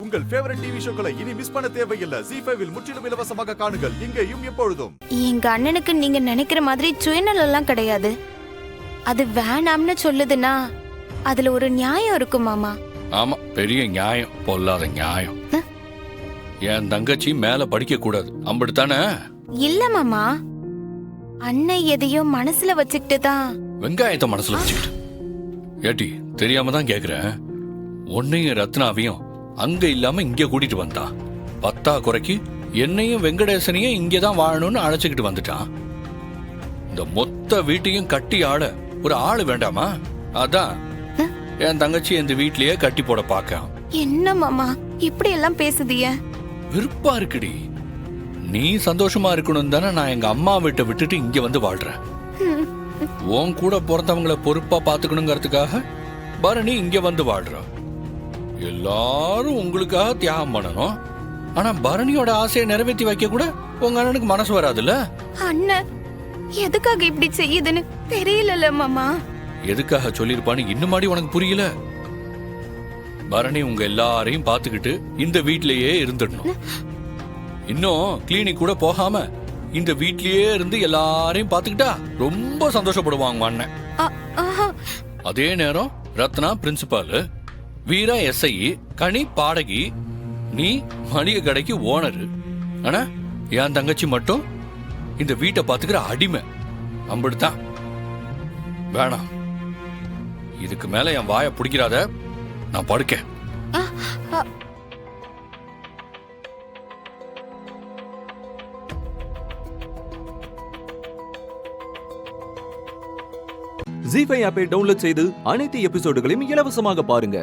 உங்கள் favourite TV ஷோக்களை இனி miss பண்ண தேவையில்லை. ZEE5 இல் முற்றிலும் இலவசமாக காணுங்கள், இங்கேயும் எப்பொழுதும். எங்க அண்ணனுக்கு நீங்க நினைக்கிற மாதிரி சுயநலம் கிடையாது. அது வேணாம்னு சொல்லுதுன்னா அதுல ஒரு நியாயம் இருக்கும் மாமா. ஆமா, பெரிய நியாயம், பொல்லாத நியாயம். என் தங்கச்சி மேல படிக்க கூடாது, அம்படுத்தானே? இல்ல மாமா, அண்ணன் எதையோ மனசுல வச்சுக்கிட்டு தான். வெங்காயத்தை மனசுல வச்சுக்கிட்டு ஏட்டி, தெரியாம தான் கேக்குறேன். உன்னையும் ரத்னாவையும் அங்க இல்லாம இங்க கூட்டிட்டு வந்தான். பத்தா குறைக்கு என்னையும் வெங்கடேசனையும் இங்கதான் வாழணும்னு அழைச்சுக்கிட்டு வந்துட்டான். இந்த மொத்த வீட்டையும் கட்டி ஆள ஒரு ஆளு வேண்டாமா? அதான் என் தங்கச்சி இந்த வீட்லயே கட்டி போட பாக்க. என்ன மாமா இப்படி எல்லாம் பேசுதிய? விருப்பா இருக்குடி. நீ சந்தோஷமா இருக்கணும் தானே நான் எங்க அம்மா வீட்டை விட்டுட்டு இங்க வந்து வாழ்றேன். உன் கூட பிறந்தவங்களை பொறுப்பா பாத்துக்கணுங்கிறதுக்காக பரணி இங்க வந்து வாழ்ற. எல்லாரும் உங்களுக்காக தியாகம் பண்ணணும். ஆனா பரணியோட ஆசையை நிறைவேற்றி வைக்க கூட உங்க அண்ணனுக்கு மனசு வராதுல்ல? அண்ணன் எதுக்காக இப்படி செய்யுதுன்னு தெரியல மாமா. எதுக்காக சொல்லிருப்பான்னு இன்னுமாடி உனக்கு புரியல? பரணி உங்க எல்லாரையும் பாத்துக்கிட்டு இந்த வீட்லயே இருந்துடணும். இன்னும் கிளினிக் கூட போகாம இந்த வீட்லயே இருந்து எல்லாரையும் பாத்துக்கிட்டா ரொம்ப சந்தோஷப்படுவாங்க அண்ணன். அதே நேரம் ரத்னா பிரின்சிபால், வீரா SI, கனி பாடகி, நீ மளிகை கடைக்கு ஓனரு. ஆனா என் தங்கச்சி மட்டும் இந்த வீட்டை பாத்துக்கிற அடிமை. அம்பிடுதான் வேணாம். இதுக்கு மேல என் வாயை பிடிக்கிறாத, நான் படுக்கேன். ZEE5 ஆப்பை டவுன்லோட் செய்து அனைத்து எபிசோடுகளையும் இலவசமாக பாருங்க.